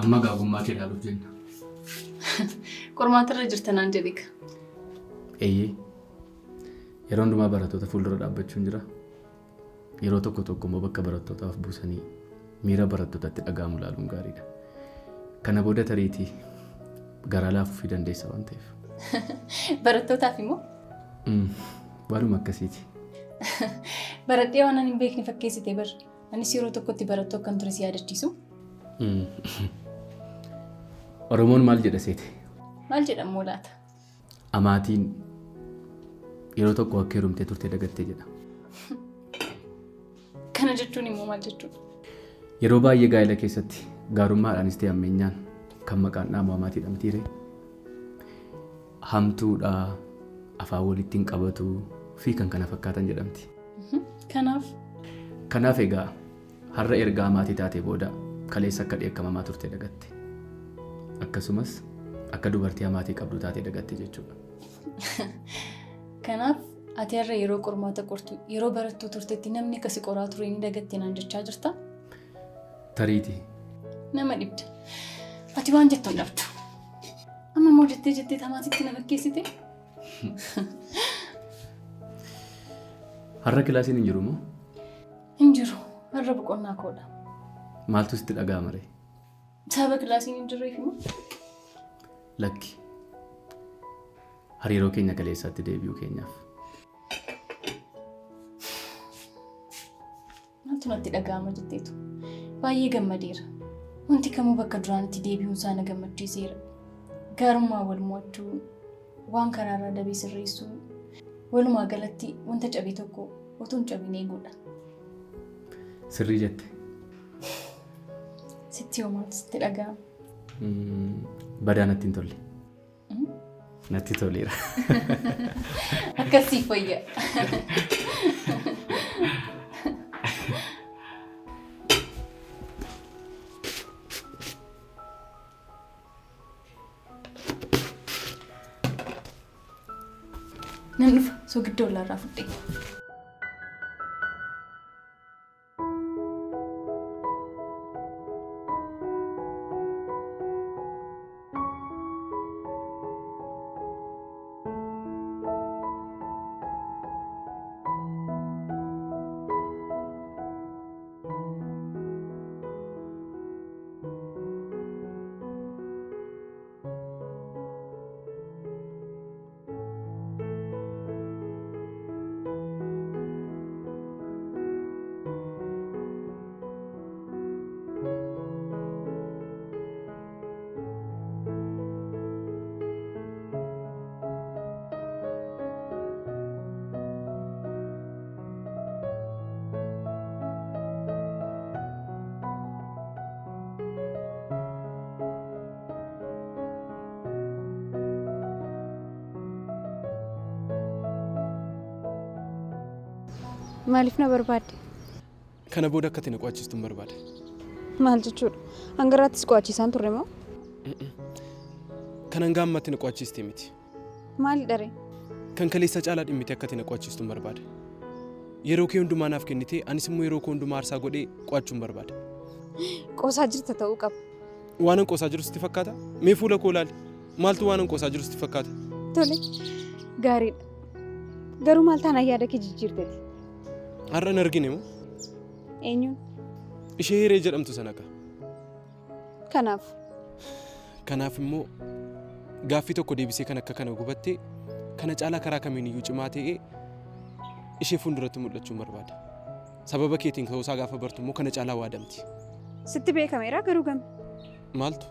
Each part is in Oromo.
Amma gaagummaa kee ilaaluuf jenna. Qormaatarra jirtanaan jedhika. Eeyyee. Yeroo hundumaa barattoota fuuldura dhaabbachuun jira. Yeroo tokko tokko immoo bakka barattootaaf buusanii miira barattootatti dhaga'amu ilaaluun gaariidha. Kana booda tariitii garaa laafuufii dandeessa waan ta'eef. Barattootaaf immoo? Waanuma akkasiiti. Baradhee waan ani hin beekne fakkeessitee bar. Anis yeroo tokkotti barattoo akkan ture si yaadachiisu. Oromoon maal jedha seete? Maal jedhamoo laata? Amaatiin yeroo tokko akka heerumtee turtee dagattee jedha. Kana jechuun immoo maal jechuudha? Yeroo baay'ee gaa'ela keessatti gaarummaadhaanis ta'e ammeenyaan kan maqaan dhaamu amaatii dhamtiire. Hamtuudha, afaan walitti hin qabatu fi kan kana fakkaatan jedhamti. Kanaaf egaa har'a erga amaatii taatee booda kaleessa akka dheekkamamaa turtee dagatte. Akkasumas akka dubartii amaatii qabdu taatee dagatte jechuudha. Kanaaf ati har'a yeroo qormaata qortu yeroo barattuu turtetti namni akkasi qoraa ture ni dagatte naan jechaa jirta? Tariitii. Nama dhibda. Ati waan jettu hin dhabdu. Amma immoo jettee tamaatitti na fakkeessite? Har'a kilaasiin hin jiru moo? Hin jiru. Har'a boqonnaa koodha. Maaltu sitti dhaga'ama ree? Sababa kilaasiin hin jirreef immoo? Lakki. Hariiroo keenya kaleessaatti deebi'uu keenyaaf. Maaltu natti dhaga'ama jetteetu? Baay'ee gammadeera. Wanti kamuu bakka duraanitti deebi'uun isaa na gammachiiseera. Gaarummaa wal mo'achuu, waan karaarraa dabee sirreessuu, walumaa galatti wanta cabe tokko otoo hin cabin eeguudha. Sirrii jette. Sitti hoo maaltu sitti dhaga'ama? Badaa natti hin tolle. Natti toleera. Akkasii fayya. Nan dhufa sogiddoo laarraa fudhee. Maaliif na barbaadde? Kana booda akka ati na qo'achiistu hin barbaade. Maal jechuudha? Hangaraattis qo'achiisaan turre moo? Kan hanga ammatti na qo'achiistee miti. Maali dharee? Kan kaleessa caalaa dhimmite akka ati na qo'achiistu hin barbaade. Yeroo kee hundumaa naaf kennitee anis immoo yeroo koo hundumaa aarsaa godhee qo'achuu hin barbaade. Qoosaa jirta ta'uu qaba. Waanan qoosaa jiru sitti fakkaata? Mee fuula koo ilaali. Maaltu waanan qoosaa jiru sitti fakkaata? Tole. Gaariidha. Garuu maal taanaan yaada kee jijjiirteeti? Har'a na argine moo? Eenyuun? Ishee hiree jedhamtu sana ka. Kanaaf? Kanaaf immoo gaaffii tokko deebisee kan akka kana gubattee kana caalaa karaa kamiiniyyuu cimaa ta'ee ishee fuulduratti mul'achuu hin barbaada. Sababa keetiin ka'uusaa gaafa bartu immoo kana caalaa waadamti. Sitti beekameera garuu game. Maaltu?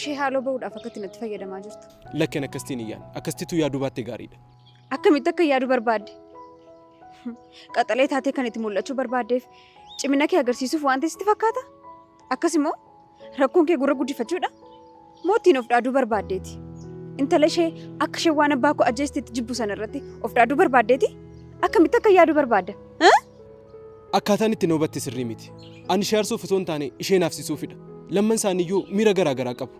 Ishee haaloo ba'uudhaaf akkatti natti fayyadamaa jirtu. Lakkeen akkasitiin iyyaan akkasittuu yaaduu baattee gaariidha. Akkamitti akka yaaduu barbaadde? Qaxalee taatee kan itti mul'achuu barbaaddeef cimina kee agarsiisuuf waan ta'e sitti fakkaata? Akkas immoo rakkoon kee gurra guddifachuudha? Mootiin of dhaaduu barbaaddeeti. Intala ishee akka ishee waan abbaa koo ajjeestetti jibbu sana irratti of dhaaduu barbaaddeeti? Akkamitti akka yaaduu barbaadda? Akkaataan itti noobatte sirrii miti. Ani ishee aarsuuf osoo hin taane ishee naafsisuufidha. Lamman isaaniiyyuu miira garaa garaa qabu.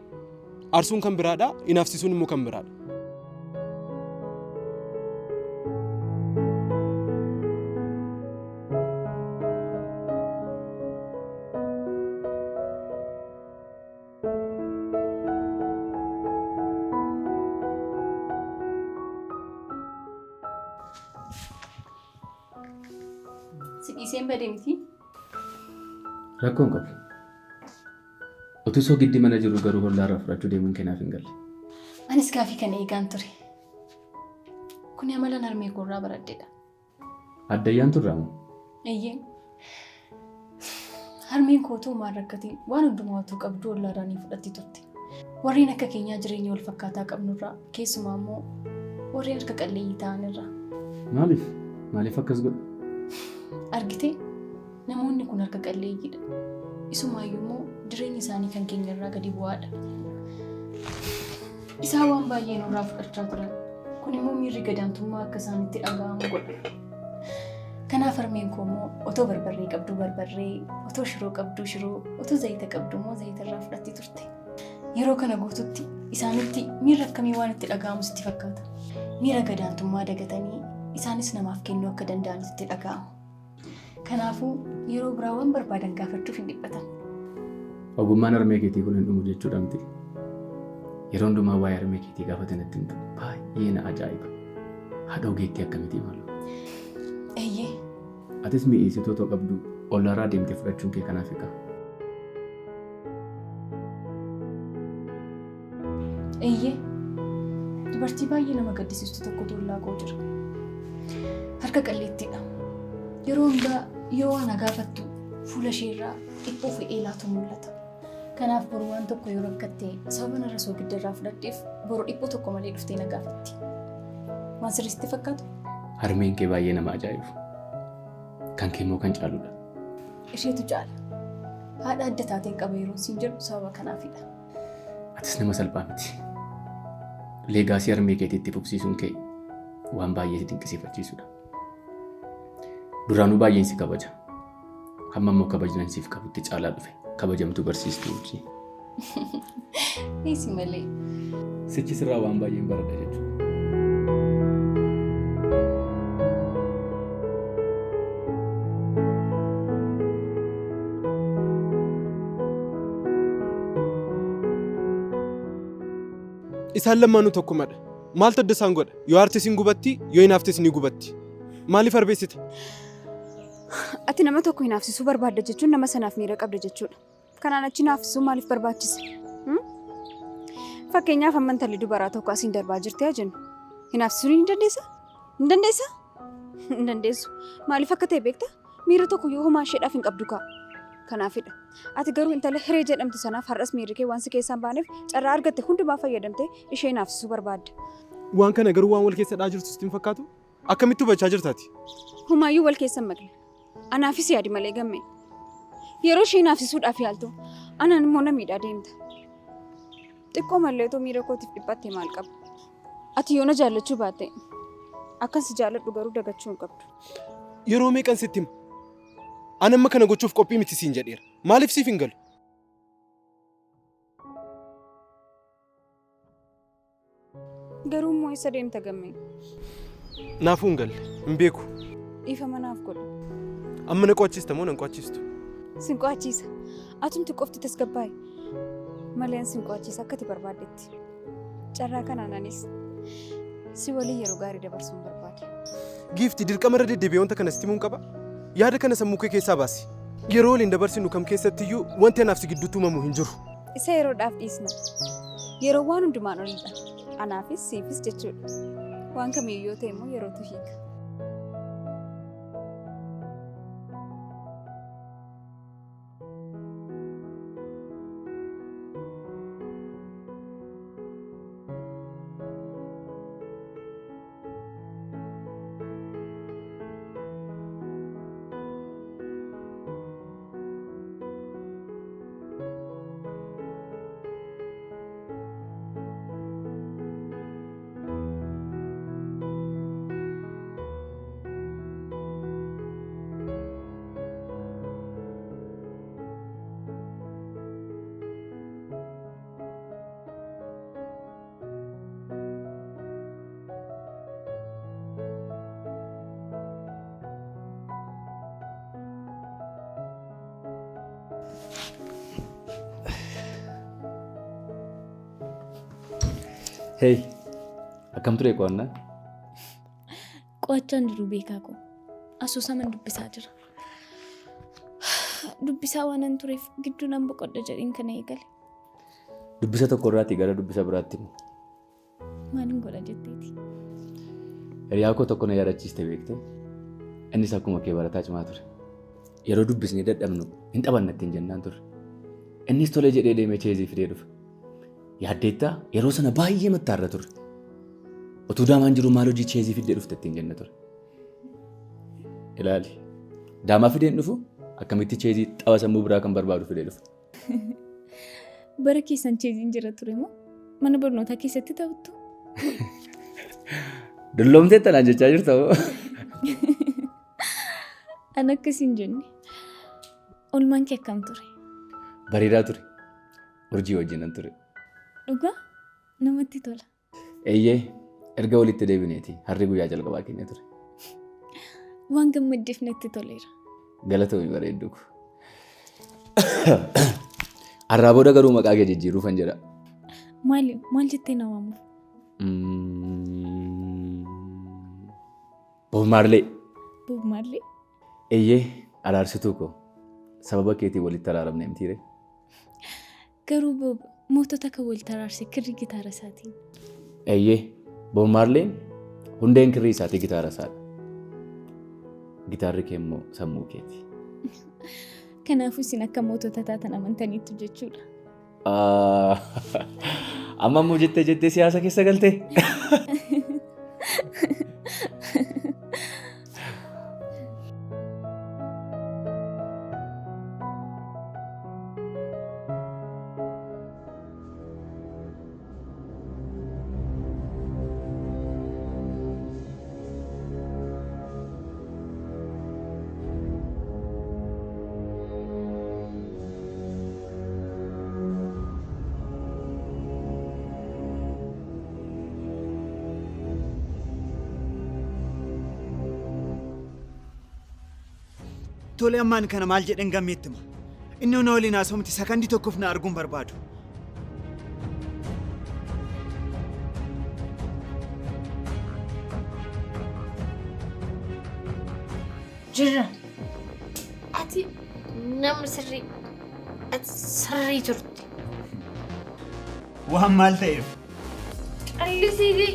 Aarsuun kan biraadha, inaafsisuun immoo kan biraadha. Dhiiseen badee miti. Rakkoon qabu. Utuu soo giddi mana jiru garuu hollaarraa fudhachuu deemuun kennaaf hin galle. Anis gaafii kana eegaan ture. Kun amala harmee koorraa baradheedha. Addayyaan turraamu. Eeyyee. Harmeen kootuu maal rakkatiin waan hundumaatu qabdu hollaadhaanii fudhatti turte. Warreen akka keenyaa jireenya wal fakkaataa qabnurraa keessumaa immoo warreen harka qalleeyyii ta'anirraa. Maaliif? Maaliif akkas godhu? Argitee namoonni kun harka qalleeyyiidha. Isumaayyuu immoo jireenya isaanii kan keenyarraa gadi bu'aadha. Isaan waan baay'ee nurraa fudhachaa turan. Kun immoo miirri gadaantummaa akka isaanitti dhaga'amu godha. Kanaaf harmeen koo immoo otoo barbarree qabdu barbarree, otoo shiroo qabdu shiroo, otoo zayita qabdu immoo zayitarraa fudhatti turte. Yeroo kana guututti isaanitti miirri akkamii waan itti dhaga'amu sitti fakkaata. Miira gadaantummaa dagatanii isaanis namaaf kennuu akka danda'anitti dhaga'amu. Kanaafuu yeroo biraa waan barbaadan gaafachuuf hin dhiphatan. Ogummaan harmee keetii kun hin dhumu jechuudha miti. Yeroo hundumaa waa'ee harmee keetii gaafatan itti himtu baay'ee na ajaa'iba. Haadha ogeettii akkamitii maalu? Eeyyee. Atis mi'eessitoota qabdu ollaarraa deemtee fudhachuun kee kanaaf egaa. Eeyyee. Dubartii baay'ee nama gaddisiistu tokkotu ollaa koo jira. Harka qalleettiidha. Yeroo hundaa yoo waan gaafattu fuula isheerraa dhiphoo fe'ee laatu mul'ata. Kanaaf boru waan tokko yoo rakkattee sababa narra soogiddarraa fudhadheef boru dhiphoo tokko malee dhuftee na gaafatti. Waan sirriitti fakkaatu? Harmeen kee baay'ee nama ajaa'ibu. Kan kee immoo kan caaludha. Isheetu caala. Haadha adda taateen qaba yeroo siin jedhu sababa kanaafidha. Atis nama salphaa miti. Leegaasii harmee keetiitti fufsiisuun kee waan baay'ee si dinqisiifachiisudha. Duraanuu baay'een si kabaja. Hamma immoo kabajnan siif qabutti caalaa dhufe. Kabajamtuu barsiistuu hojii. Dhiisi malee. Sichi sirraa waan baay'een baradha jechuudha. Isaan lamaanuu tokkumadha. Maaltu adda isaan godha? Yoo aartis hin gubatti, yoo hin haaftis ni gubatti. Maaliif arbeessite? Ati nama tokko hin haafsisuu barbaadda jechuun nama sanaaf miira qabda jechuudha. Kanaan achi haafsisuu maaliif barbaachise? Fakkeenyaaf amma intalli dubaraa tokko asiin darbaa jirtee jennu. Hin haafsisuu ni dandeessaa? Hin dandeessaa? Hin dandeessu. Maaliif akka ta'e beektaa? Miira tokko yoo homaa isheedhaaf hin qabdu kaa. Kanaafidha. Ati garuu intala hiree jedhamtu sanaaf har'as miirri kee waan si keessaan baaneef carraa argatte hundumaa fayyadamtee ishee hin haafsisuu barbaadda. Waan kana garuu waan wal keessa dhaa jirtu sitti hin fakkaatu? Akkamitti hubachaa jirtaati? Humaayyuu wal keessa maqle. Anaafis yaadi malee gamme. Yeroo ishee haafsisuudhaaf yaaltu anaan immoo na miidhaa deemta. Xiqqoo mallee otoo miira kootiif dhiphattee maal qaba? Ati yoo na jaallachuu baatte akkan si jaalladhu garuu dagachuu hin qabdu. Yeroo meeqan sitti hima? Ani amma kana gochuuf qophii miti siin jedheera. Maaliif siif hin galu? Garuu immoo isa deemta gamme. Naafuu hin galle. Hin beeku. Dhiifama naaf godhu. Amma na qo'achiista moo na hin qo'achiistu? Sin qo'achiisa. Atumti qofti tasgabbaa'i. Maleen sin qo'achiisa akkati barbaaddetti. Carraa kanaan anis si waliin yeroo gaarii dabarsuun barbaade. Giifti dirqama irra deddeebi'ee wanta kana sitti himuun qaba? Yaada kana sammuu kee keessaa baasi. Yeroo waliin dabarsinu kam keessattiyyuu wanti anaaf si gidduutti uumamu hin jiru. Isa yeroodhaaf dhiisna. Yeroo waan hundumaan olidha. Anaafis siifis jechuudha. Waan kamiyyuu ta'e immoo yerootu hiika. Hey, akkam ture qo'annaa? Qo'achaan jiru beekaa koo. Asoosaman dubbisaa jira. dubbisaa waan an tureef gidduu nan boqodha jedhiin kana eegale. Dubbisa tokko irraatii gara dubbisa biraatti immoo. Maalin godha jetteeti? Hiriyaa koo tokko na yaadachiiste beekte. Innis akkuma kee barataa cimaa ture. Yeroo dubbisnee dadhabnu hin xabannatti hin jennaan ture. Innis tolee jedhee deemee cheezii fidee dhufe. Yaaddeettaa yeroo sana baay'ee mattaarra ture. Otuu daamaan jiru maal hojii cheezii fidee dhufte ittiin jenna ture. Ilaali. Daamaa fideen dhufu akkamitti cheezii xaba sammuu biraa kan barbaadu fidee dhufu. Bara keessan cheeziin jira ture moo mana barnootaa keessatti ta'uttu? Dulloomtee tanaan jechaa jirta moo? An akkasiin jenne. Olmaan kee akkam ture? Bareedaa ture. Urjii wajjinan ture. Dhugaa namatti tola. Eeyyee erga walitti deebineeti harri guyyaa jalqabaa keenya ture. Waan gammaddeef natti toleera. Galatoomii bareedduu ko. Har'aa booda garuu maqaa kee jijjiiruufan jedha. Maal jettee na waamuuf? Bob Marley. Bob Marley? Eeyyee araarsituu ko. Sababa keetii walitti araaramne mitiire. Garuu Bob mootota kan walitti araarse kirri gitaara isaatiin. Eeyyee Bob Marley hundeen kirrii isaatii gitaara isaadha. Gitaarri kee immoo sammuu keeti. Kanaafuu isin akka mootota taatan amantaniitu jechuudha. Amma immoo jettee siyaasa keessa galtee? Tole ammaan kana maal jedhan gammeettima. Inni ona waliin haasa'umti sakandii tokkoof na arguun barbaadu. Jirra. Ati nama sirrii. Ati sirrii turte. Waan maal ta'eef? Callisii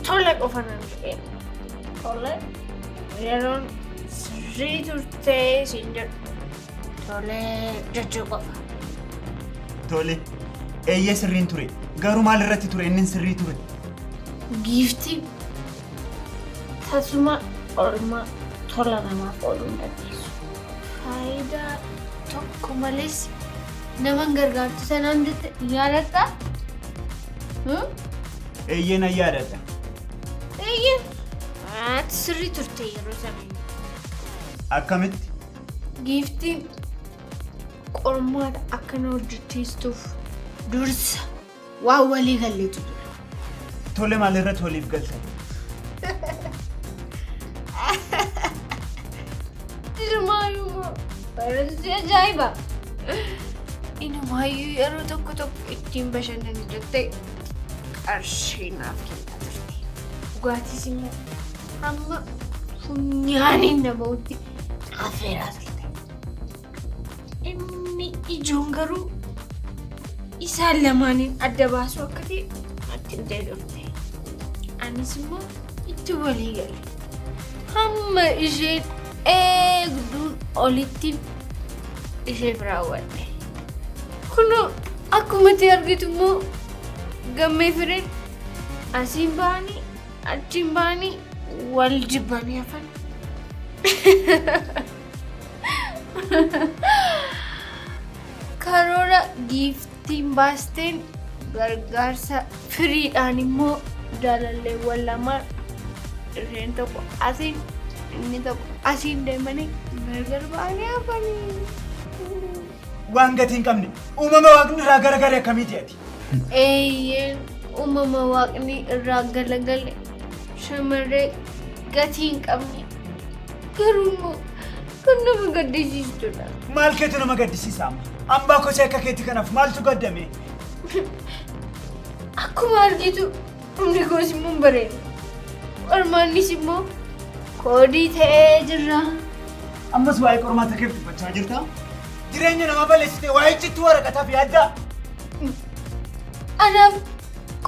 tola qofa nan ta'eera. Tola yeroon sirrii turtee siin jedhu. Tolee jechuu qofa. Tole eeyyee sirriin ture. Garuu maal irratti ture inni sirrii ture? Giiftii tasuma olmaa tola namaaf ooluu hin dandeessu. Faayidaa tokko malees naman gargaartu sanaan jette yaadatta? Eeyyee nan yaadadha. Eeyyee ati sirrii turte yeroo sanii. Akkamitti? Giiftiin qormaata akkana hojjechiistuuf dursa waan walii galleetu jira. Tole maal irratti waliif galtan? Ilmaayyuu barreessuu ajaa'iba. Inumaayyuu yeroo tokko ittiin bashannanu jettee qarshii naaf kennaa turte. Dhugaatiis immoo hamma funyaaniin namootti affeeraa turte. Inni ijoon garuu isaan lamaaniin adda baasuu akka ta'e natti himtee turte. Anis immoo itti walii gale. Hamma isheen eegduun olitti isheef raawwadhe. Kunoo akkuma itti argitu immoo gammee fireen asiin ba'anii achiin ba'anii wal jibbanii hafan. Karoora giiftiin baasteen gargaarsa firiidhaan immoo jaalalleewwan lamaan isheen tokko asiin inni tokko asiin deemanii gargar ba'anii hafanii. Waan gatii hin qabne uumama waaqni irraa garagale akkamiiti ati? Eeyyeen uumama waaqni irraa galagale shamarree gatii hin qabne garuu immoo kan nama gaddisiistudha. Maal keetu nama gaddisiisa amma? Ambaa kosee akka keetti kanaaf maaltu gaddame? Akkuma argitu humni koos immoo hin bareedu. Ormaannis immoo koodii ta'ee jirra. Ammas waa'ee qormaata keef dubbachaa jirta. Jireenya namaa balleessitee waa'ee cittuu waraqataaf yaaddaa. Anaaf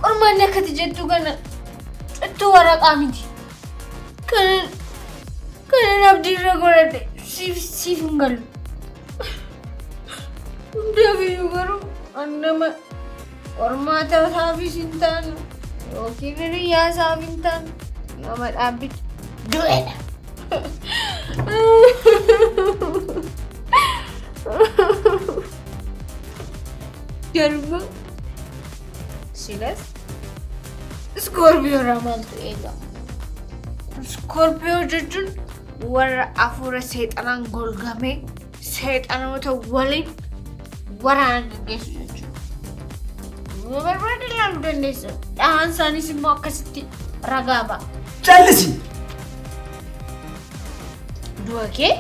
qormaanni akkati jettu kana cittuu waraqaa miti. Kanan abdiirra godhadhe siif hin galu. Hundaafuu garuu nama qormaata isaafis hin taane yookiin hiriyaa isaaf hin taane nama dhaabbicha du'edha. Garuu silas Scorpio irraa maaltu eegama? Scorpio jechuun warra hafuura seexanaan golgamee seexanoota waliin waraana gaggeessu jechuudha. Yoo barbaade ilaaluu dandeessa. Dhahaan isaaniis immoo akkasitti ragaa ba'a. Callisi! Du'a kee?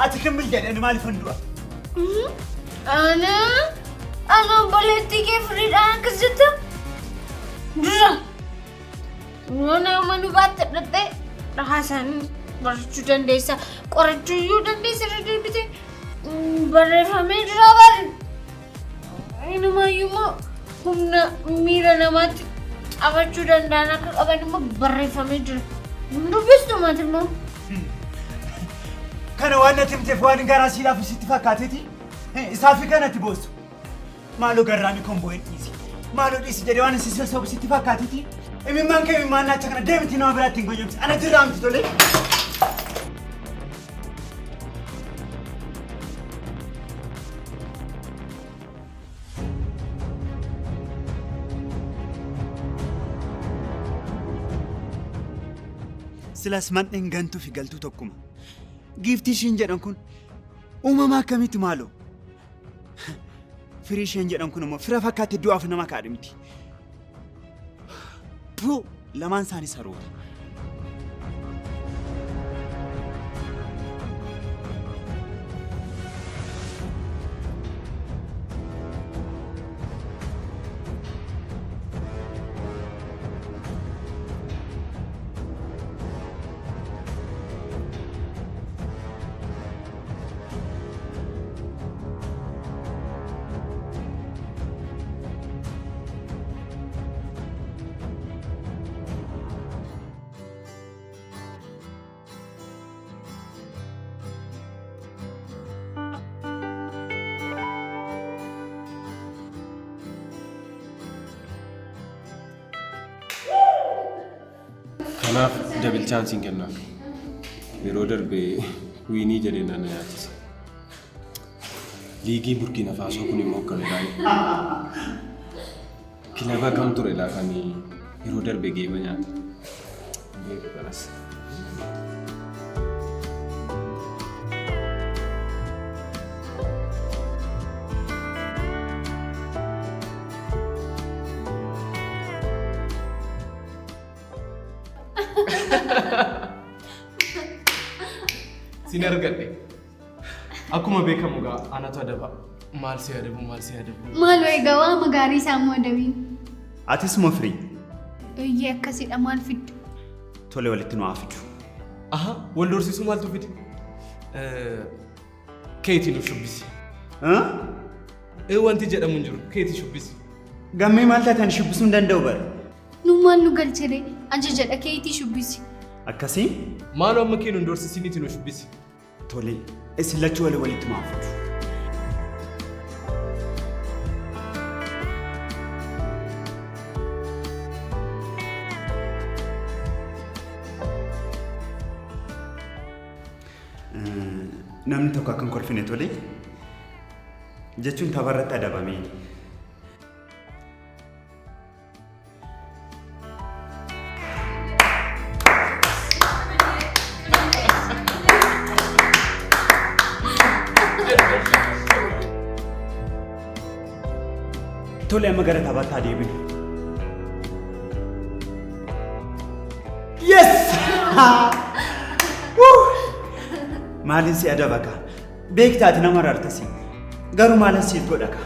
Ati kan bilchaadhaan maaliif hin du'a? Ana obboleettii kee firiidhaan akkas jetta? Dura! Yoo nama nu baatte dhattee dhahaa isaanii barachuu dandeessa. Qorachuu iyyuu dandeessa irra deebitee barreeffamee jira bari. Inumaayyuu immoo humna miira namaatti qabachuu danda'an akka qaban immoo barreeffamee jira. Dubbistu maati immoo? Kana waan natti himteef waan garaa sii laafu sitti fakkaateeti. Isaafi kanatti boossu. Maaloo garraamii kon bo'een dhiisi. Maaloo dhiisi jedhee waan si sassabu sitti fakkaateeti. Imimmaan kee imimmaan naacha kana deemiti nama biraatti hin goyyomsi. Ana jirraa miti tolee. Silas mandheen gantuu fi galtuu tokkuma. Giiftii ishiin jedhan kun uumamaa akkamitti maaloo? Firii isheen jedhan kun immoo fira fakkaatti du'aaf nama kaadhimti. Boo lamaan isaanii saroota. Kanaaf dabil chaansiin kennaaf. Yeroo darbee wiinii jedhee nana yaachise. Liigii Burkina Faasoo kun immoo akkamidhaan kilaba kam ture laafanii yeroo darbee geema nyaata. Beeku kanas. Sinergadhe. Akkuma beekamu gaa anatu adaba. Maal si adabu? Maal egaa waa magaarii isaa immoo adabiin. Atis moo firii? Iyyee akkasidha maal fiddu? Tole walitti nu haa fidu. Aha, wal dorsiisuu maaltu fide? Keetii nu shubbisi. Wanti jedhamu hin jiru. Keetii shubbisi. Gammee maal taatan shubbisuu hin danda'u bara? Nu maal nu galchire? Ajajadha keetii shubbisi. Akkasii? Maaloo amma kee nu dorsisiniiti nu shubbisi. Tole, isin lachuu walitti nu haa fidu. Namni tokko akkan kolfine tole jechuun tapharratti adabamee. Tole amma gara taphaatti deebinu. Yes! Maalin si adaba ka? Beektaati nama rartasi. Garuu maalin siif godha ka?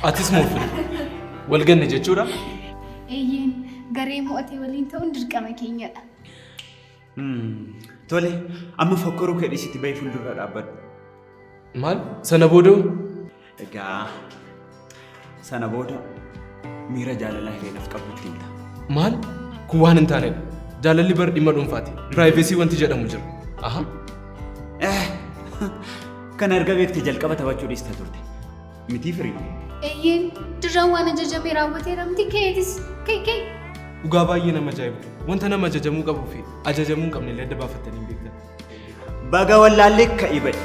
Atis moo firi? Wal ganne jechuudha? Eeyyeen garee mo'atee waliin ta'uun dirqama keenyadha. Tole, amma fokkoruu kee dhiisitti bahee fuuldura dhaabbadhu. Maal? Sana booda Egaa sana booda miira jaalalaa hiriiraaf qabutti himta. maal? Kun waan hin taanedha. Jaalalli bar dhimma dhuunfaati. Piraayivesii wanti jedhamu jira. Aha. Kan erga beekte jalqaba taphachuu dhiista turte. Mitii firii. Eeyyeen dirraan waan ajajamee raawwateera miti keetis kee. Dhugaa baay'ee nama ajaa'ibdu. Wanta nama ajajamuu qabuu fi ajajamuu hin qabne illee adda baafattanii hin beektan. Baga wallaallee ka'ii ba'e.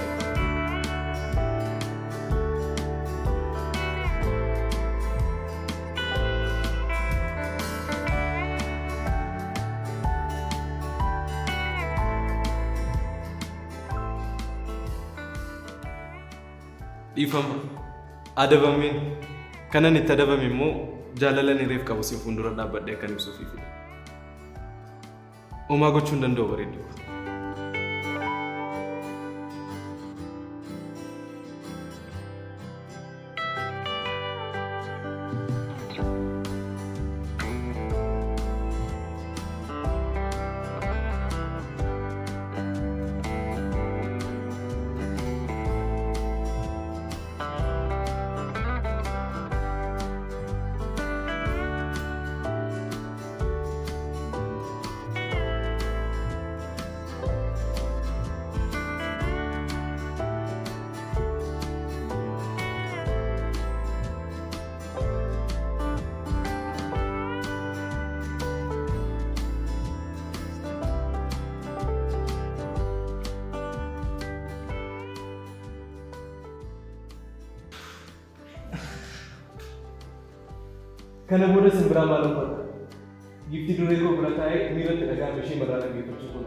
Dhiifama. Adabameen. Kanan itti adabame immoo jaalalan hiriif qabu si fuuldura dhaabbadhee kan ibsuufiifi. Homaa gochuu hin danda'u bareedduu. Kana booda simbiraa maal uffata? Gifti duree koo bira taa'ee miiratti dhagaan ishee mataa dhageeffachuu kun.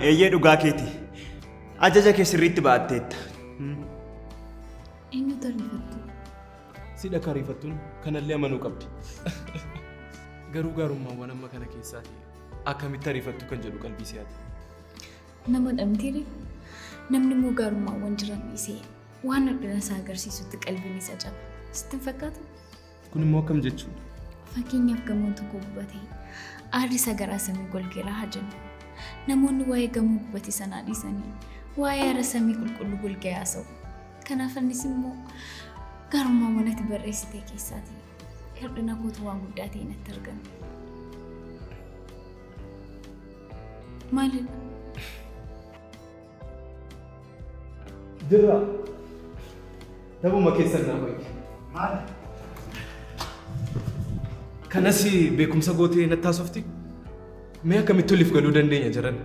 Eeyyee dhugaa keeti. Ajaja kee sirriitti baatteetta. Eenyutu ariifattu? Si dhaka ariifattuun kanallee amanuu qabdi. Garuu gaarummaawwan amma kana keessaati akkamitti ariifattu kan jedhu qalbii si'aati. Nama dhamtiire namni immoo gaarummaawwan jiran dhiisee waan hundina isaa agarsiisutti qalbiin isa caba. Sitti hin fakkaatu? Kun immoo akkam jechuudha? Fakkeenyaaf gamoon tokko gubatee aarri isa garaa samii golgeeraa haa jennu. Namoonni waa'ee gamoo gubate sanaa dhiisanii waa'ee aara samii qulqulluu golgee haasa'u. Kanaaf innis immoo gaarummaawwan ati barreessite keessaatii hir'ina kootu waan guddaa ta'e natti argame. Maalidha? Jirra. Dabuma keessan naa wayyi. Maal? Kanas beekumsa gootee natti haasofti? Mee akkamitti oliif galuu dandeenya jiran?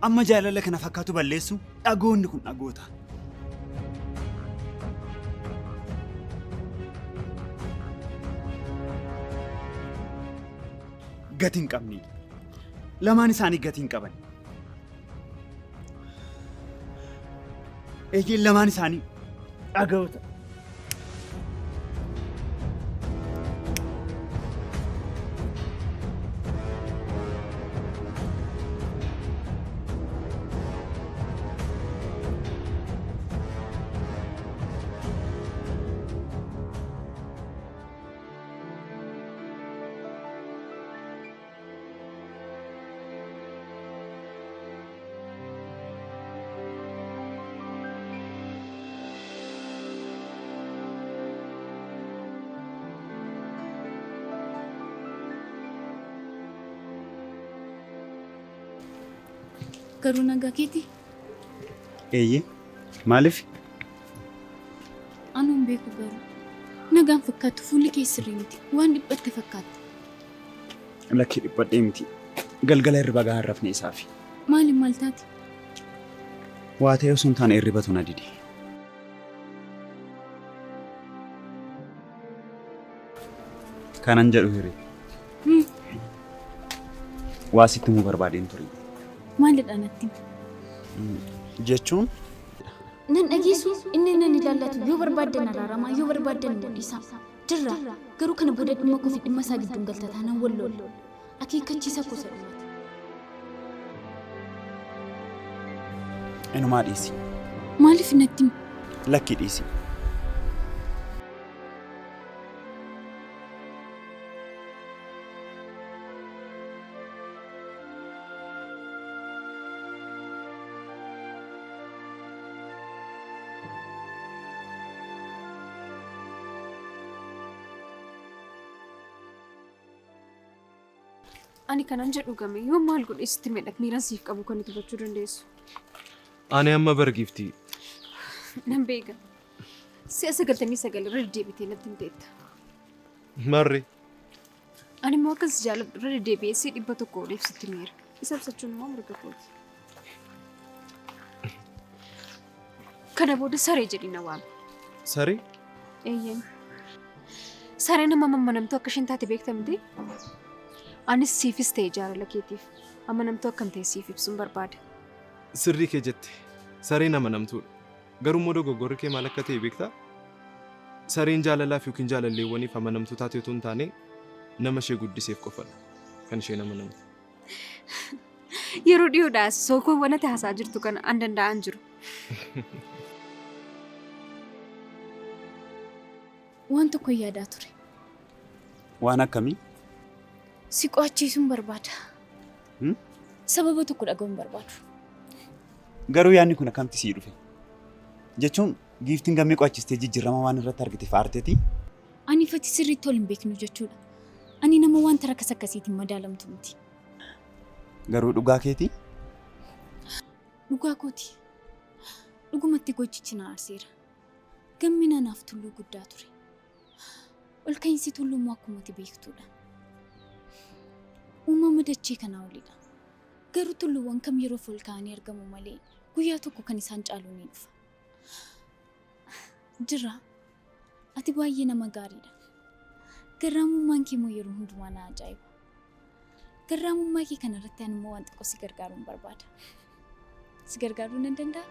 Amma jaalala kana fakkaatu balleessu dhagoonni kun dhagoota. Gatiin qabni. Lamaan isaanii gatiin qaban. Eeyyeen lamaan isaanii dhagahoota. Garuu nagaa keeti? Eeyyee, maaliif? Anuun beeku garuu. Nagaan fakkaatu fuulli kee sirrii miti. Waan dhiphatte fakkaata. Lakkii dhiphadhee miti. Galgala hirriba gahaa hin rafne isaafi. Maaliin maal taati? Waa ta'ee osoo hin taane hirribatu na dide. Kanan jedhu hiree. Waa sitti himuu barbaadeen ture. Maalidha natti? Jechuun? Nan dhageessu inni nan ilaallatu yoo barbaaddan araaramaa yoo barbaaddan mul'isa. Dirra garuu kana booda dhimma koo fi dhimma isaa gidduun galta taanaan wallool. Akeekkachiisa koo sadhumaati. Inumaa dhiisi. Maaliif natti Lakki dhiisi. Ani kanan jedhu game yoo maal godhe sitti miidhag miiraan siif qabu kan itti gochuu dandeessu. Ani amma bargiifti. Nan beeka. Si'a 99 irra deddeebitee natti himteetta. Marri. Ani immoo akkas jaaladhu irra deddeebi'ee si 100 odeef sitti miira. Isa ibsachuun immoo mirga kooti. Kana booda saree jedhii na waami. Saree? Eeyyeen. Saree nama mammanamtuu akka isheen taate beektamti. Anis siifis ta'e jaalala keetiif amanamtuu akkam ta'e siif ibsuun barbaada. Sirrii kee jette. Saree nama namtuudha. Garuu immoo dogoggorri kee maal akka ta'e beektaa? Sareen jaalalaaf yookiin jaalalleewwaniif amanamtuu taate otoo hin taane nama ishee guddiseef qofadha. Kan isheen amanamtu. Yeroo dhiyoodhaas sookoo wanati haasaa jirtu kana an danda'an jiru. Waan tokko yaadaa ture. Waan akkamii? Si qo'achiisuun barbaada. Sababa tokko dhaga'uun barbaadu. Garuu yaadni kun akkamti sii dhufe? Jechuun giiftiin gammee qo'achistee jijjiirama waan irratti argite fa'aarteeti? Ani fati sirriitti ol hin beeknu jechuudha. Ani nama wanta rakkas akkasiitiin madaalamtu miti. Garuu dhugaa keeti? Dhugaa kooti. Dhugumatti gochichi na aarseera. Gammina naaf tulluu guddaa ture. Ol ka'iinsi tulluu immoo akkumatti beektuudha. Uumama dachee kanaa olidha. Garuu tulluuwwan kam yeroo ol ka'anii argamu malee guyyaa tokko kan isaan caaluu ni dhufa. Dirra ati baay'ee nama gaariidha. Garraamummaan kee immoo yeroo hundumaa na ajaa'iba. Garraamummaa kee kanarratti ani immoo waan xiqqoo si gargaaruun barbaada. Si gargaaruu nan danda'a?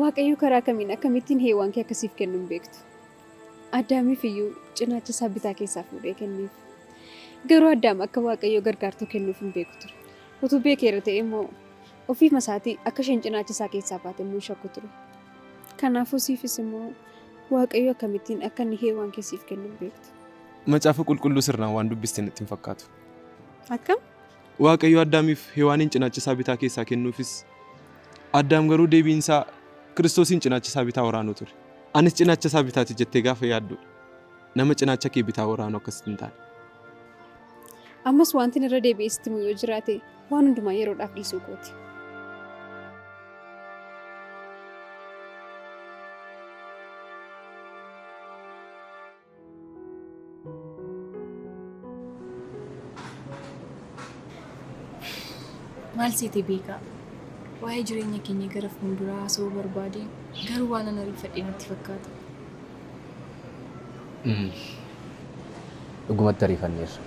Waaqayyo karaa kamiin akkamittiin heewwan kee akkasiif kennu hin beektu. Addaamiif iyyuu cinaacha isaa bitaa keessaa fuudhee kenneef. Garuu Addaam akka Waaqayyo gargaartuu kennuuf hin beeku ture. Utuu beekeera ta'e immoo ofiima isaatii akka isheen cinaacha isaa keessaa baate immoo shakku ture. Kanaafuu siifis immoo Waaqayyo akkamittiin akka inni heewwan kee siif kennu hin beektu. Macaafa qulqulluu sirnaan waan dubbiste natti hin fakkaatu. Akkam? Waaqayyo Addaamiif heewwaaniin cinaacha isaa bitaa keessaa kennuufis Addaam garuu deebiin isaa Kiristoosiin cinaacha isaa bitaa waraanuu ture. Anis cinaacha isaa bitaati jettee gaafa yaaddu nama cinaacha kee bitaa waraanuu akkasitti hin taane. Ammas wanti irra deebi'ee sitti yoo jiraate waan hundumaa yeroodhaaf dhiisuu kooti. Maal seetee beekaa? Waa'ee jireenya keenya gara fuulduraa haasa'uu barbaade garuu waan an ariifadhee natti fakkaata. Dhugumatti ariifanneerra.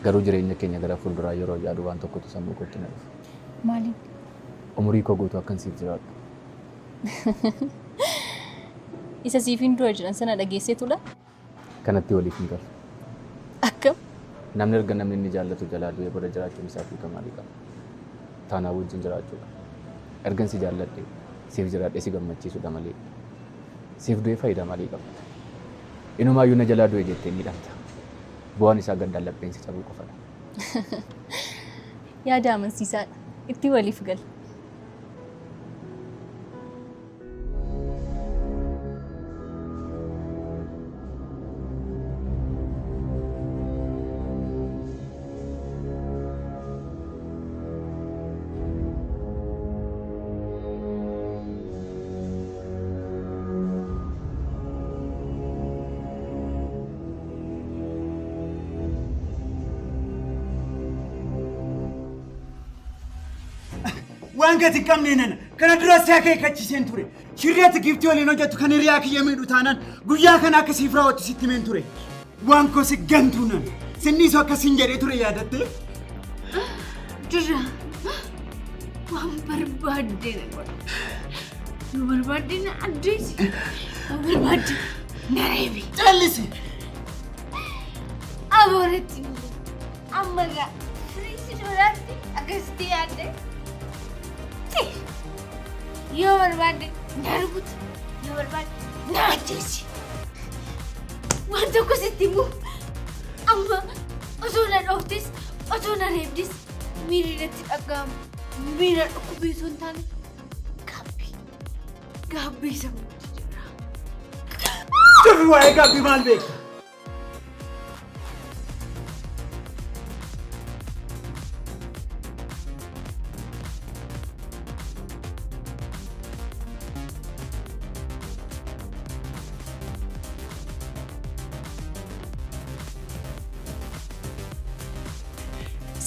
Garuu jireenya keenya gara fuulduraa yeroo yaadu waan tokkotu sammuu kootti na dhufa. Maaliin? Umurii koo guutuu akkan siif jiraadhu. Isa siifin dura jiran sana dhageesseetudha? Kanatti waliif hin galu. Akkam? Namni erga namni inni jaallatu jalaa du'ee booda jiraachuun isaa fi maalii qaba? Taanaa wajjin jiraachuudha. Ergan si jaalladhe siif jiraadhe si gammachiisudha malee siif du'ee faayidaa maalii qaba? Inumaayyuu na jalaa du'e jettee miidhamta. Bu'aan isaa gandaan lapheensi cabuu qofadha. Yaada amansiisaadha. Itti waliif gala. waan gati hin qabne nana kana dura si akeekkachiiseen ture shirriyaatti giiftii waliin hojjettu kan hiriyaa kiyya miidhu taanaan guyyaa kana akka siif raawwattu sitti himeen ture waan koo si gantuu nana sinniisoo akkasiin jedhee ture yaadattee Dira waan barbaadde na godhu yoo barbaadde na addeessi yoo barbaadde na reebi callisi abooratti amma gaa firiisi dolaatti akkasitti yaadde yoo barbaadde na rukutu yoo barbaadde na addeessi waan tokko sitti himu amma osoo na dhooftes osoo na reebdes miirratti dhaga'amu miira dhukkubee osoo hin taane gaabbii sammuutti jira. Tufi waa'ee gaabbii maal beekta?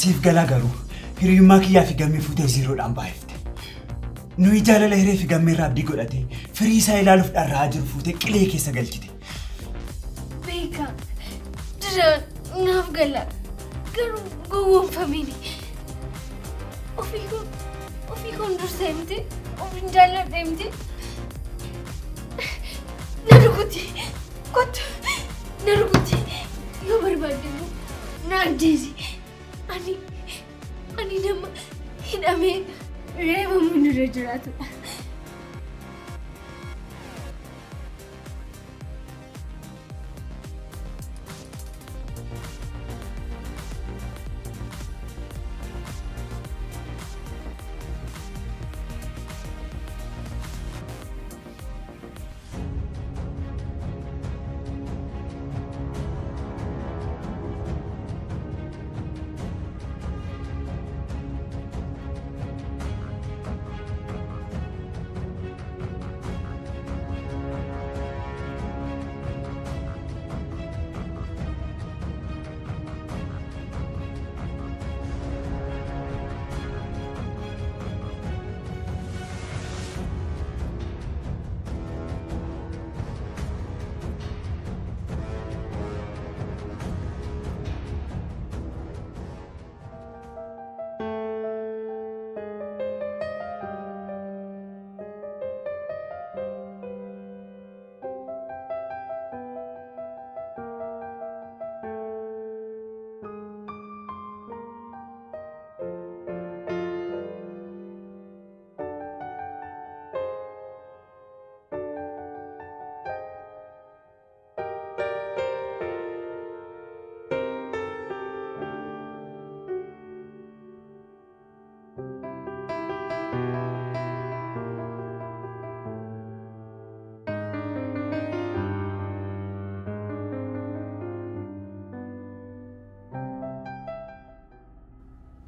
Siif galaa garuu hiriyummaa kiyyaa fi gammee fuutee ziiroodhaan baay'ifte. Nuyi jaalala hiree fi gammee irraa abdii godhatee firii isaa ilaaluuf dharraa jiru fuutee qilee keessa galchite. Beekaa dira naaf gala garuu gowwoomfamini. Ofii kun dursa himte ofiin jaalladha himte. Na rukuti kottu na rukuti yoo barbaadde na ajjeesi. Ani nama hidhamee reebamu dura jiraatudha.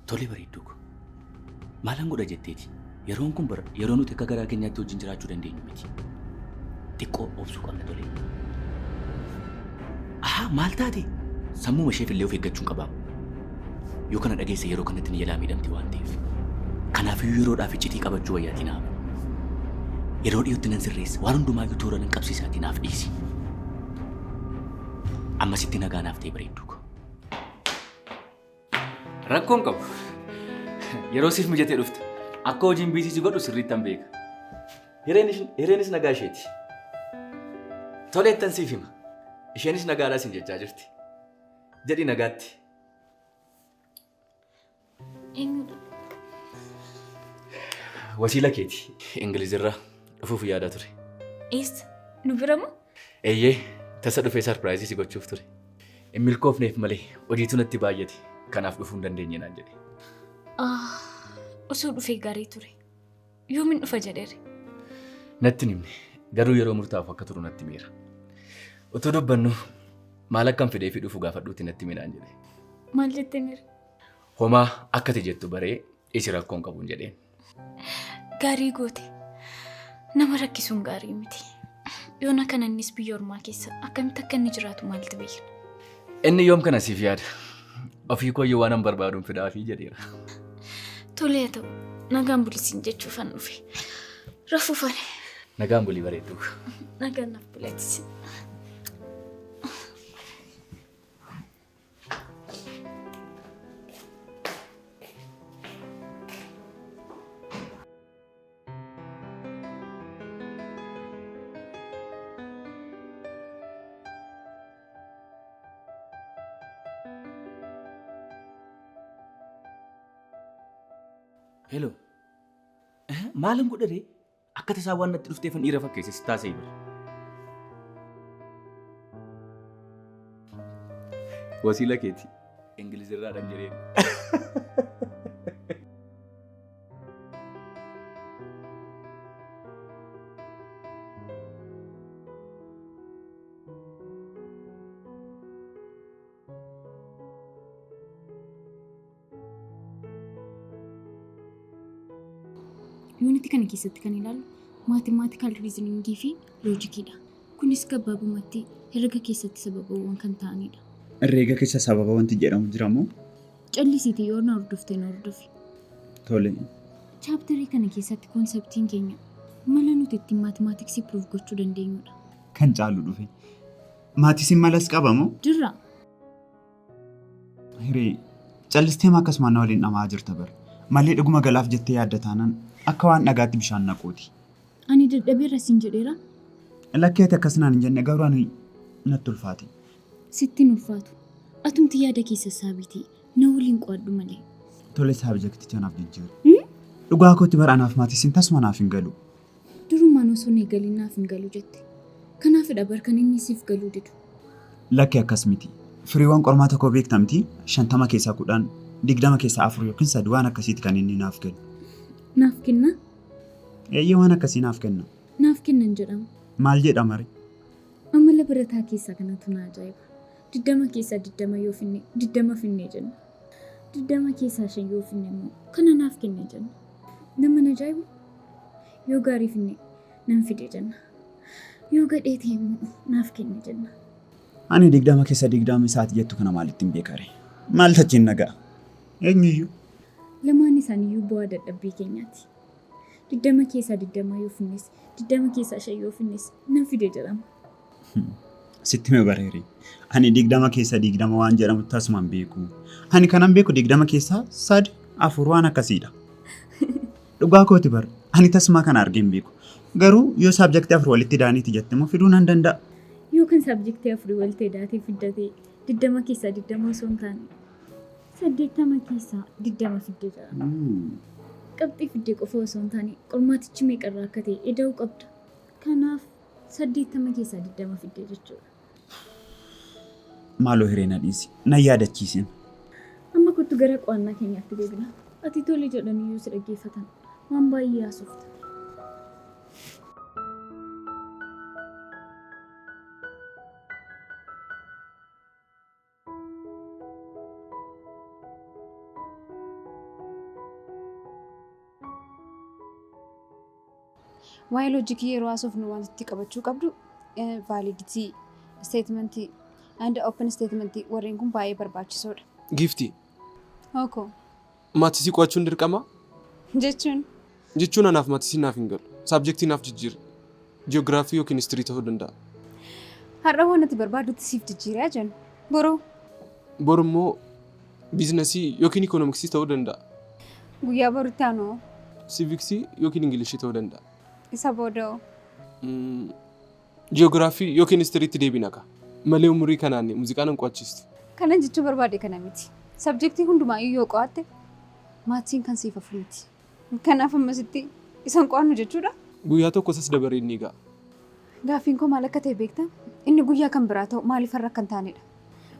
Tole bareedduu ko. Maalan godha jetteeti? Yeroon kun bara yeroo nuti akka garaa keenyaatti wajjin jiraachuu dandeenyu miti. Xiqqoo obsuu qabna tole. Maal taate? Sammuma isheef illee of eeggachuun qabaamu. Yoo kana dhageesse yeroo kanatti ni yaalaa miidhamti waan ta'eef. Kanaafuu yeroodhaaf iccitii qabachuu wayyaatii naaf. Yeroo dhiyootti nan sirreessa waan hundumaayyuu toora nan qabsiisaatii naaf dhiisi. Ammasitti nagaa naaf ta'e bareedduu ko. Rakkoon qabu. Yeroo siif mijatee dhufte akka hojiin biisiisi godhu sirriitti an beeka. Hireenis nagaa isheeti. Toleettan siif hima. Isheenis nagaadhaas hin jechaa jirti. Jedhi nagaatti. Wasiila keeti. Ingilizirraa dhufuuf yaadaa ture. Eessa? Nu bira moo? Eeyyee tasa dhufee sarpiraayizii si gochuuf ture. Hin milkoofneef malee hojiitu natti baay'ate. Kanaaf dhufuu hin dandeenye naan jedhe. Osoo dhufee gaarii ture. Yoomin dhufa jedheere? Natti himne garuu yeroo murtaa'aaf akka turu natti meera. Otoo dubbannu maal akkan fidee fi dhufu gaafadhuutti natti minaan jedhe. Maal jettee meera? Homaa akkati jettu baree isi rakkoon qabuun jedheen. Gaarii goote. Nama rakkisuun gaarii miti. Yoona kana innis biyya ormaa keessa akkamitti akka inni jiraatu maaltu beekna? Inni yoom kana siif yaada? Ofii kooyyee waan an barbaaduun fidaafii jedheera. Tolee ta'u nagaan bulisiin jechuufan dhufe. Rafuufane. Nagaan bulii bareedu. Nagaan naaf buleetis. Hello. Maalin godhare? Akka tasaa waan natti dhufteefan dhiira fakkeesse si taasee bira. Wasiila keeti. Ingilizirraa dhan jireen. Uniti kana keessatti kan ilaallu mathematical reasoning fi logic-dha. Kunis gabaabumatti herrega keessatti sababawwan kan ta'anidha. Herrega keessa sababa wanti jedhamu jira moo? Callisiitii yoo na hordoftee na hordofi. Tole. Chaaptarii kana keessatti konseptiin keenya mala nuti ittiin mathematiksii proof gochuu dandeenyudha. Kan caalu dhufe. Maatisiin malas qaba moo? Jirra. Hiree callistee akkasumaan na waliin dhamaa jirta bara. Malee dhuguma galaaf jettee yaadda taanaan akka waan dhagaatti bishaan naquuti. Ani dadhabeerra siin jedheera. Lakkeeti akkasnaan hin jenne garuu ani natti ulfaate. Sittiin ulfaatu. Atumti yaada keessa saabitii na waliin qo'adhu malee. Tole saabjekticha naaf jijjiiru. Dhugaa kootti bara anaaf maatisiin tasuma naaf hin galu. Durumaan osoo na eegalin naaf hin galu jette. Kanaafidha bar kan inni siif galuu didu. Lakkee akkas miti. Firiiwwan qormaata koo beektamti 50 keessaa 10 20 keessaa 4 yookiin 3 waan akkasiiti kan inni naaf kennu. Naaf kenna? Eeyyee waan akkasii naaf kenna. Naaf kennan jedhama. Maal jedhama ree? Amala barataa keessaa kanatu na ajaa'iba. 20 keessaa 20 yoo finne 20 finnee jenna. 20 keessaa 5 yoo finne immoo kana naaf kenne jenna. Nama na ajaa'ibu yoo gaarii finne nan fide jenna. Yoo gadhee ta'e immoo naaf kenne jenna. Ani 20 keessaa 20 isaati jettu kana maalitti hin beekare? Maal tachiin nagaa? Eenyuyyuu? Lamaan isaaniiyyuu bu'aa dadhabbii keenyaati. 20 keessaa 20 yoo finnes 20 keessaa 5 yoo finnes nan fide jedhama. Sitti mee bareere. Ani 20 keessaa 20 waan jedhamu tasumaan beeku. Ani kanan beeku 20 keessaa 3 4 waan akkasiidha. Dhugaa kooti bar. Ani tasumaa kana argeen beeku. Garuu yoo saabjektii 4 walitti daaniiti jette immoo fiduu nan danda'a. Yoo kan saabjektii 4 walitti daatee fiddatee 20 keessaa 20 osoo hin taane 80 keessaa 20 fidde jedhama. Qabxii fiddee qofa osoo hin taane qormaatichi meeqarraa akka ta'e eda'uu qabda. Kanaaf 80 keessaa 20 fidde jechuudha. Maaloo hireena dhiisi. Nan yaadachiisin. Amma kottu gara qo'annaa keenyaatti deebina. Ati tole jedhaniyyuu si dhaggeeffatan. Waan baay'ee haasofta. Waa'ee loojikii yeroo haasofnu wanti qabachuu qabdu validity statement and open statement warreen kun baay'ee barbaachisoodha. Gifti. Hoko. Maatisii qo'achuun dirqama? Jechuun anaaf maatisii naaf hin galu. Saabjektii naaf jijjiira. Jiyoogiraafii yookiin histirii ta'uu danda'a. Har'a waan ati barbaadutti siif jijjiiraa jennu. Boru immoo biizinasii yookiin ikoonomiksii ta'uu danda'a. Guyyaa borutti aanoo. Siiviksii yookiin ingilishii ta'uu danda'a. Isa booda'oo. Jiyoogiraafii yookiin histiriitti deebina ka. Malee umurii kanaan muuziqaa nan qo'achiistu. Kanan jechuu barbaade kana miti. Sabjektii hundumaayyuu yoo qo'atte maatiin kan siif hafu miti. Kanaaf ammasitti isan qo'annu jechuudha. Guyyaa tokko sas dabaree inni ga'a. Gaaffiin koo maal akka ta'e beektaa? Inni guyyaa kan biraa ta'u maaliif har'a kan taanedha?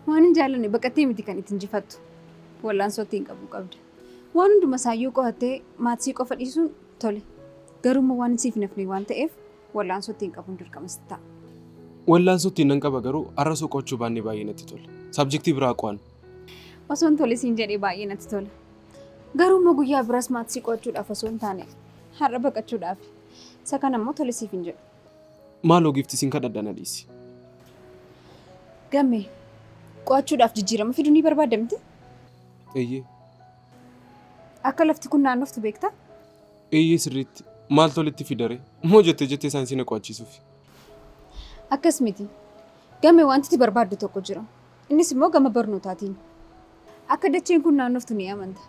Waan hin jaallanne baqattee miti kan ittiin injifattu. Wallaansoo ittiin qabuu qabda. Waan hunduma isaayyuu qo'attee maatii qofa dhiisuun tole. Garuu waan siif hin hafne waan ta'eef wallaansoo ittiin qabuun dirqama sitti ta'a. Wallaansoo ittiin nan qaba garuu har'a soo qo'achuu baannee baay'ee natti tola. Sabjektii biraa qo'annu. Osoon tole siin jedhee baay'ee natti tola. Garuu immoo guyyaa biraas maatii qo'achuudhaaf osoo hin taane har'a baqachuudhaaf. Isa kana immoo tole siif hin jedhu. Maaloo gifti siin kadhadha na dhiisi. Gammee qo'achuudhaaf jijjiirama fiduu ni barbaadda miti? Eeyyee. Akka lafti kun naannoftu beektaa? Eeyyee sirriitti maal tolitti fidare moo jettee isaan si naqachiisuuf. Akkas miti. Game wanti itti barbaaddu tokko jira. Innis immoo gama barnootaatiin. Akka dacheen kun naannoftu ni amanta.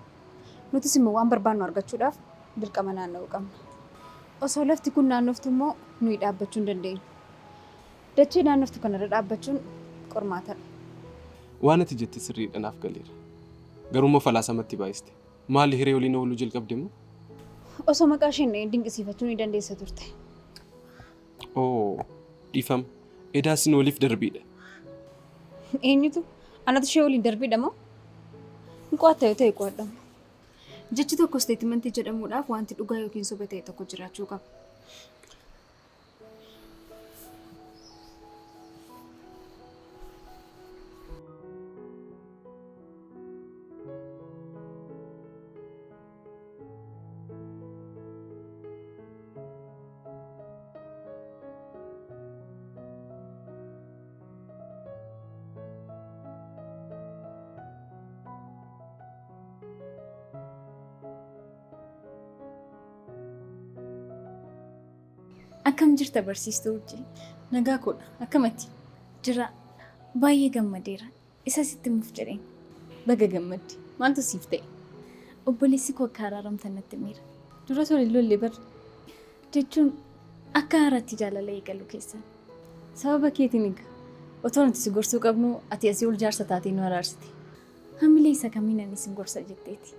Nutis immoo waan barbaannu argachuudhaaf dirqama naanna'uu qabna. Osoo lafti kun naannoftu immoo nuyi dhaabbachuu hin dandeenyu. Dachee naannoftu kanarra dhaabbachuun qormaatadha. Waan ati jette sirriidha naaf galeera. Garuu falaasamatti baay'iste. Maali hiree waliin ooluu jalqabde moo? Osoo maqaa isheen dinqisiifachuu ni dandeessa turte. Oo, dhiifama. Edaasin waliif darbiidha. Eenyutu? Anatu ishee waliin darbiidha moo? Qo'atta yoo ta'e qo'adhamu. Jechi tokko isteetimentii jedhamuudhaaf wanti dhugaa yookiin soba ta'e tokko jiraachuu qaba. Akkam jirta barsiistuu wajjin? Nagaa koodha. Akkamatti? Jira. Baay'ee gammadeera. Isa sitti muuf jedheen. Baga gammaddi. Maaltu siif ta'e? Obboleessi koo akka araaramtan natti miira. Dura tole lollee bar. Jechuun akka haaraatti jaalala eegalu keessan. Sababa keetiin egaa. Otoo nuti si gorsuu qabnu ati asii ol jaarsa taatee nu araarsite. Hamilee isa kamiin ani sin gorsa jetteeti.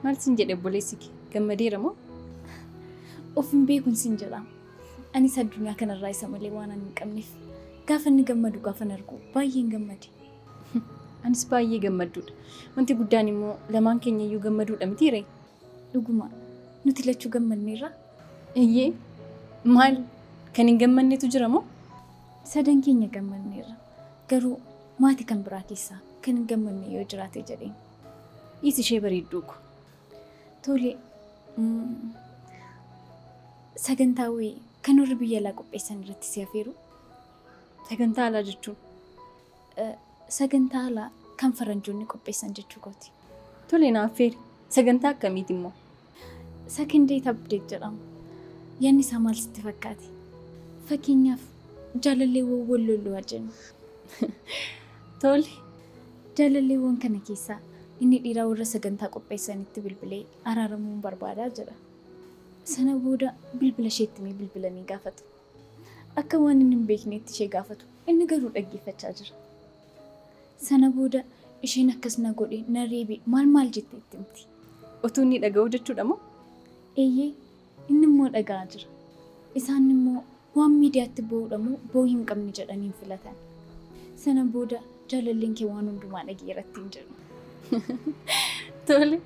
Maal sin jedhe obboleessi kee? Gammadeera moo? Ofin beekun sin jedha. Anis addunyaa kanarraa isa malee waan ani hin qabneef gaafa inni gammadu gaafa argu baay'een gammade. Anis baay'ee gammadduudha. Wanti guddaan immoo lamaan keenya iyyuu gammaduudha mitiiree? Dhuguma nuti lachuu gammanneerra. Eeyyee maal kan hin gammanneetu jira moo? Sadan keenya gammanneerra. Garuu maatii kan biraa keessaa kan hin gammanne yoo jiraate jedheen. Dhiisi ishee bareedduu ko. Tole. Sagantaa wayii kan warri biyya alaa qopheessan irratti si affeeru. Sagantaa alaa jechuun? Sagantaa alaa kan faranjoonni qopheessan jechuu kooti. Tole na affeeri. Sagantaa akkamiiti immoo? Sakindee Abdeet jedhama. Yaadni isaa maal sitti fakkaate? Fakkeenyaaf jaalalleewwan wal lolluu jennu. Tole. Jaalalleewwan kana keessaa inni dhiiraa warra sagantaa qopheessanitti bilbilee araaramuun barbaadaa jira. Sana booda bilbila isheetti mee bilbilanii gaafatu. Akka waan inni hin beekneetti ishee gaafatu. Inni garuu dhaggeeffachaa jira. Sana booda isheen akkas na godhe na reebe maal jettee itti himti. Otuu inni dhaga'u jechuudha moo? Eeyyee inni immoo dhaga'aa jira. Isaan immoo waan miidiyaatti bo'uudha moo bo'uu hin qabne jedhanii filatan. Sana booda jaalalleen kee waan hundumaa dhageeratti hin jiru. Tole.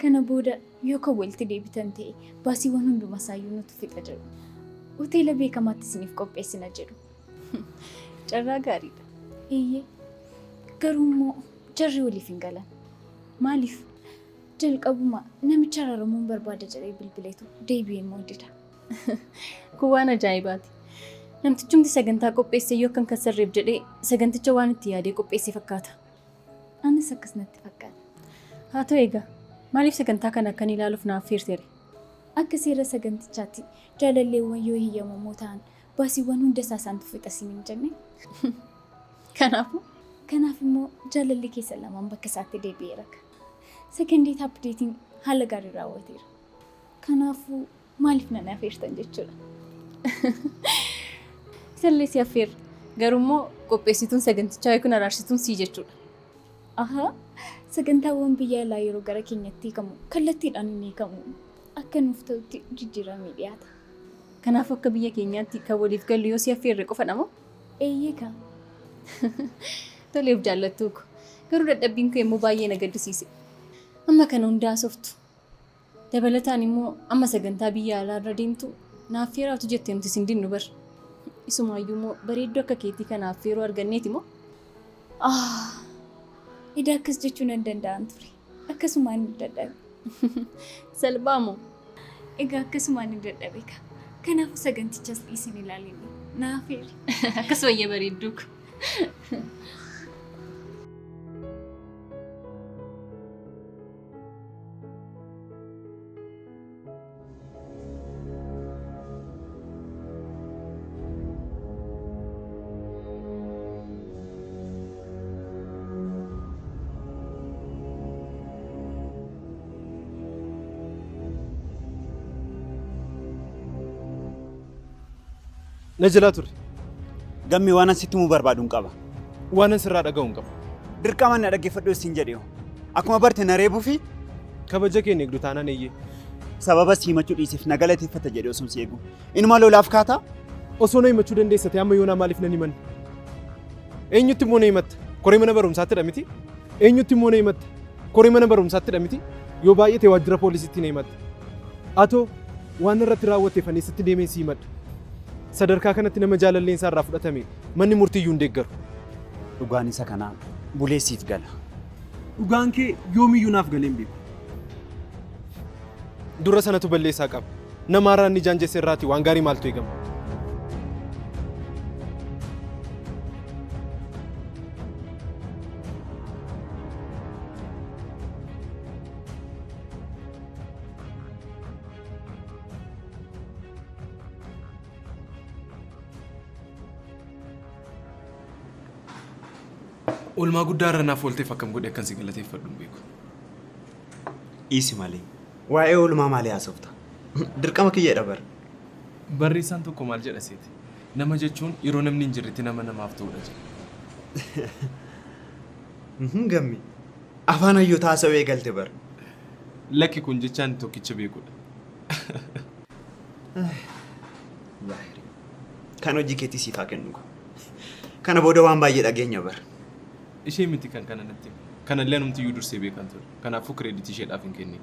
Kana booda yoo kan walitti deebitan ta'e baasiiwwan hundumaa isaayyuu nuti fixa jedhu. Hoteela beekamaatti isiniif qopheessina jedhu. Carraa gaariidha. Eeyyee. Garuu immoo jarri waliif hin galan. Maaliif? Jalqabuma namicha araaramuun barbaada jedhee bilbileetu deebi'ee immoo dida. Kun waan ajaa'ibaati. Namtichumti sagantaa qopheesse yoo akkan kasarreef jedhee saganticha waan itti yaadee qopheesse fakkaata. Anis akkas natti fakkaata. Haa ta'u egaa. Maaliif sagantaa kana akkan ilaaluuf naaf affeerteere? Akka seera sagantichaatti jaalalleewwan yoo hiyyamamoo ta'an baasiiwwan hunda isaa isaantu fixasiin hin jenne. Kanaaf immoo jaalalli keessa lamaan bakka isaatti deebi'eera. Sakindee Abdeetiin haala gaarii raawwateera. Kanaafuu maaliif nan affeertan jechuudha. Isallee si affeerra. Garuu immoo qopheessituun sagantichaa yookiin araarsituun sii jechuudha. Ahaa. Sagantaawwan biyya alaa yeroo gara keenyatti hiikamu kallattiidhaan hin hiikamu akka nuuf ta'utti jijjiiramee dhiyaata. Kanaaf akka biyya keenyaatti kan waliif gallu yoo si affeerre qofadha moo? Eeyyee kan. Toleef jaallattuu ko. Garuu dadhabbiin kee immoo baay'ee na gaddisiise. Amma kana hundaa softu. Dabalataan immoo amma sagantaa biyya alaa irra deemtu naaf affeeraatu jettee nuti sin dinnu bar. Isumaayyuu immoo bareedduu akka keetii kanaaf affeeruu arganneeti moo? Edaa akkas jechuun hin danda'an ture. Akkasumaan hin dadhabe. Salphaa moo? Egaa akkasumaan hin dadhabe ka. Kanaafuu sagantichas dhiisin ilaalinni. Naa affeeri. Akkas baay'ee bareedduu. Na jalaa ture. Gammi waan asitti muu barbaaduun qaba. Waan sirraa dhaga'uun qaba. Dirqama na dhaggeeffadhu siin jedhee. Akkuma barte na reebuu fi Kabaja keenya eegdu taanaan eeyyee. sababa siimachuu dhiisiif na galateeffata jedhee osoo si eegu. Inuma lolaaf kaataa? Osoo na himachuu dandeessate amma yoonaa maaliif nan himanne? Eenyutti immoo na himatta? Koree mana barumsaatti dha miti? Eenyutti immoo na himatta? Koree mana barumsaatti dha miti? Yoo baay'ate waajjira poolisiitti na himatta. Atoo waan irratti raawwatteef ani sitti deemee si himadha. Sadarkaa kanatti nama jaalalleensaa irraa fudhatame manni murtiiyyuu hin deeggaru. Dhugaan isa kanaa buleessiif gala. Dhugaan kee yoomiyyuu naaf galee hin beeku. Dura sanatu balleessaa qaba. Nama haaraan ni jaanjesse irraati waan gaarii maaltu eegama? Oolmaa guddaa irra naaf oolteef akkam godhe akkan si galateeffadhu hin beeku. Dhiisi malee. Waa'ee oolmaa maalii haasofta? Dirqama kiyyeedha bara. Barreessaan tokko maal jedha seeti? Nama jechuun yeroo namni hin jirretti nama namaaf ta'udha jedha. Gammi. Afaan hayyoota haasawee eegalte bara. Lakki kun jechaan tokkicha beekudha. Kan hojii keetii siif haa kennu. Kana booda waan baay'ee dhageenya bara. Ishee miti kan kana natti himu. Kanallee numtiyyuu dursee beekan ture. Kanaafuu kireeditii isheedhaaf hin kennin.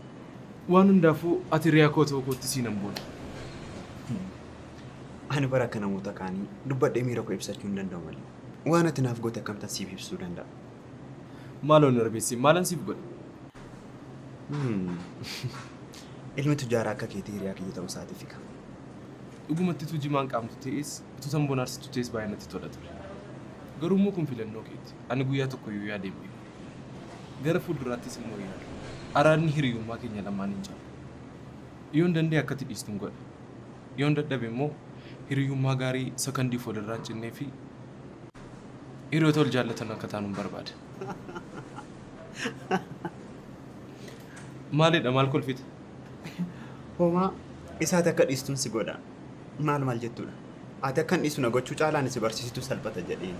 Waan hundaafuu ati riyaa koo ta'uu kootti siin hin boona. Ani bara akka namoota kaanii dubbadhee miira koo ibsachuu hin danda'u malee. Waan ati naaf goote akkamtaan siif ibsuu danda'a? Maaloon darbeessi maalan siif godhe? Ilmi tujaaraa akka keetii hiriyaa kiyya ta'uu isaatiif hiika. Dhugumatti tujimaan qaamtu ta'es utuu san bonaarsitu ta'es baay'ee natti tola ture. Garuu immoo kun filannoo keeti. Ani guyyaa tokko iyyuu yaadeen beeku. Gara fuulduraattis immoo yaadu. Araadni hiriyyummaa keenya lamaan hin jaalu. Yoon danda'e akkatti dhiistuun godha. Yoon dadhabe immoo hiriyyummaa gaarii sakandiif walirraa hin cinnee fi hiriyoota wal jaallatan akka taanuun barbaada. Maalidha maal kolfite? Homaa isaati akka dhiistuun si godha. Maal jettuudha? Ati akkan dhiisu na gochuu caalaan si barsiisitu salphata jedheen.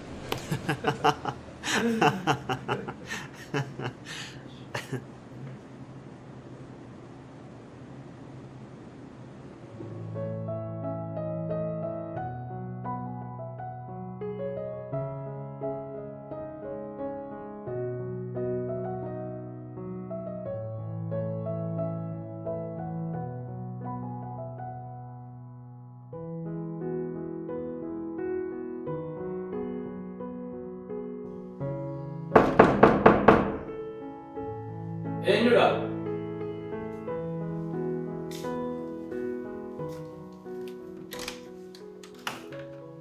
Eenyudha?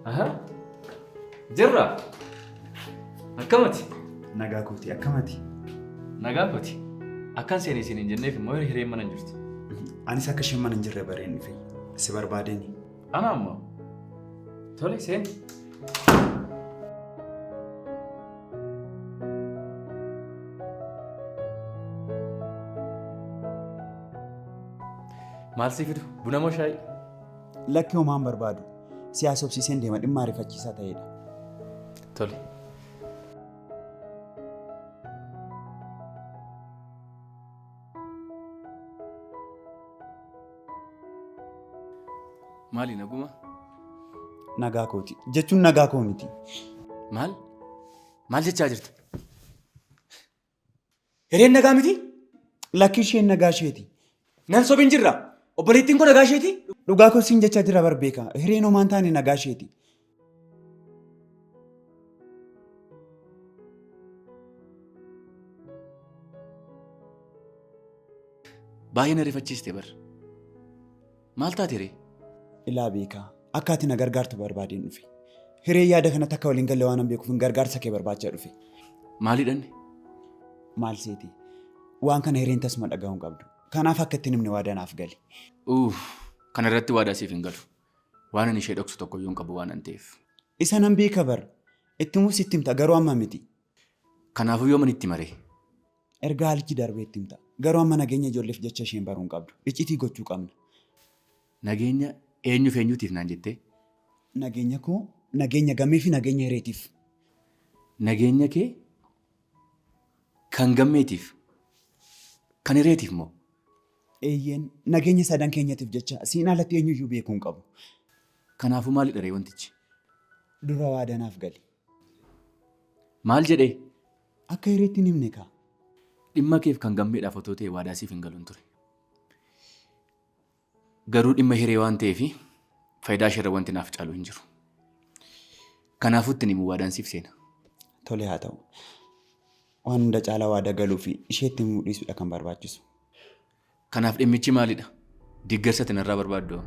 Aha. Jirra. Akkamati? Nagaa kooti akkamati? Nagaa kooti. Akkan seenee siin hin jenneef immoo hireen mana hin jirtu. Anis akka isheen mana hin jirre bareen dhufe si barbaadeeni. Ana ammoo. Tole seen. Maal si fidu? Buna moo shaayii? Lakki homaan barbaadu. Siyaasa obsiiseen deema dhimma ariifachiisaa ta'edha. Tole. Maali naguma? Nagaa kooti. Jechuun nagaa koo miti. Maal? Maal jechaa jirta? Hireen nagaa miti? Lakki isheen nagaa isheeti. Nan sobiin jirra. Obboleettiin koo nagaa isheeti? Dhugaa koo siin jechaa jira barbeeka. Hireen homaan taane nagaa isheeti. Baay'ee na rifachiiste bar. Maal taate ree? Ilaa beekaa. Akka ati na gargaartu barbaadeen dhufe. Hiree yaada kanatti akka waliin galle waan beekuuf gargaarsa kee barbaachaa dhufe. Maalidhanne? Maal seeti? Waan kana hireen tasuma dhaga'uun qabdu. Kanaaf akka ittiin himne waadaa naaf gali. Kana irratti waadaa siif hin galu. Waan ani ishee dhoksu tokko iyyuu hin qabu waan an ta'eef. Isa nan beeka bar. Itti muus itti himta garuu amma miti. Kanaafuu yoo man itti maree? Erga haalchi darbee itti himta. Garuu amma nageenya ijoolleef jecha isheen baruu hin qabdu. Iccitii gochuu qabna. Nageenya eenyuuf eenyuutiif naan jettee? Nageenya koo, nageenya gammee fi nageenya hireetiif. Nageenya kee kan gammeetiif kan hireetiif moo? Eeyyeen nageenya sadan keenyatiif jecha siin alatti eenyuyyuu beekuu hin qabu. Kanaafuu maalidha ree wantichi? Dura waadanaaf gali. Maal jedhee? Akka hireetti hin himne kaa. Dhimma keef kan gammeedhaaf otoo ta'e waadaa siif hin galuun ture. Garuu dhimma hiree waan ta'eef faayidaa ishee wanti naaf caalu hin jiru. Kanaafuu itti himu waadaan siif seena. Tole haa ta'u. Waan hunda caalaa waada galuu fi isheetti himuu dhiisuudha kan barbaachisu. Kanaaf dhimmichi maalidha? Deeggarsa irraa barbaaddu?